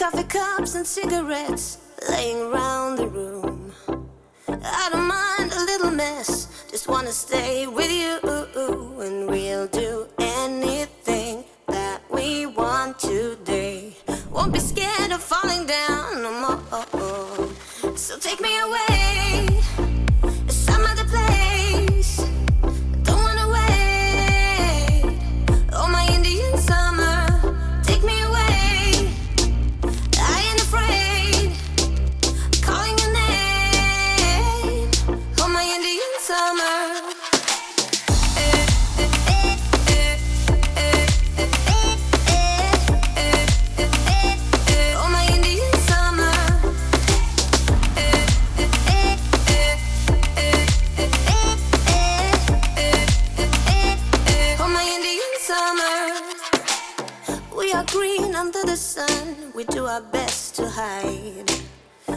Coffee cups and cigarettes laying around the room. I don't mind a little mess, just wanna stay with you, and we'll do anything that we want today. Won't be scared of falling down no more. So take me away to some other place. Don't wanna wait. Oh, my Indian summer, take me away. I ain't afraid, calling your name. Oh, my Indian summer. Oh, my Indian summer. Oh, my Indian summer. We are green under the sun, we do our best to hide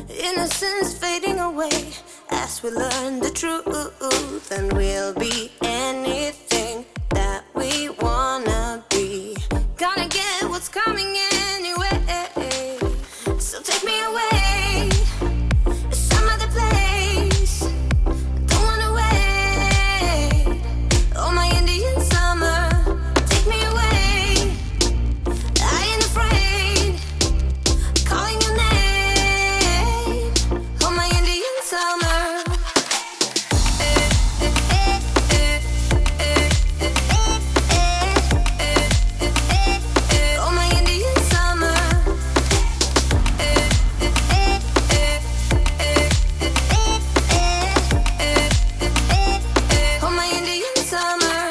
innocence fading away as we learn the truth, and we'll be anything that we wanna be. Gonna get what's coming anyway. So take me away to some other place. Don't wanna wait. Oh, my Indian summer, take me away. I ain't afraid, calling your name. Oh, my Indian summer. Oh, my Indian summer. Oh, my Indian summer.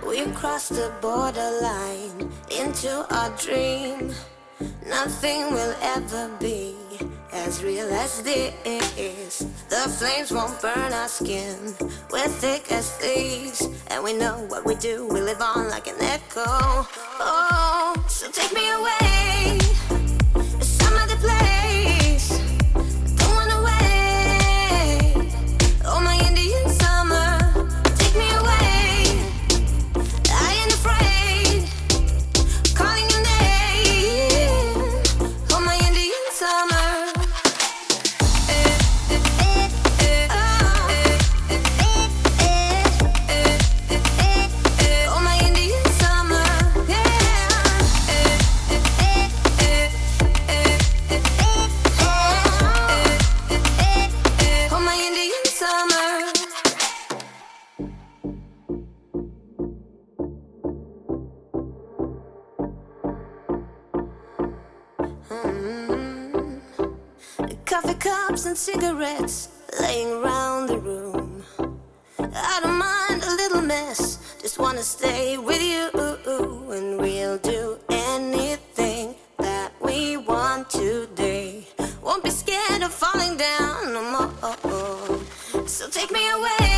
We crossed the borderline into our dream. Nothing will ever be as real as this. The flames won't burn our skin. We're thick as thieves, and we know what we do. We live on like an echo. Oh, so take me away to some other place. Don't wanna wait. Oh, my Indian summer, take me away. I ain't afraid, calling your name. Oh, my Indian summer. Oh, my Indian summer. Oh, my Indian summer. Coffee cups and cigarettes laying around the room. I don't mind a little mess, just wanna stay with you, and we'll do anything that we want today. Won't be scared of falling down no more. So take me away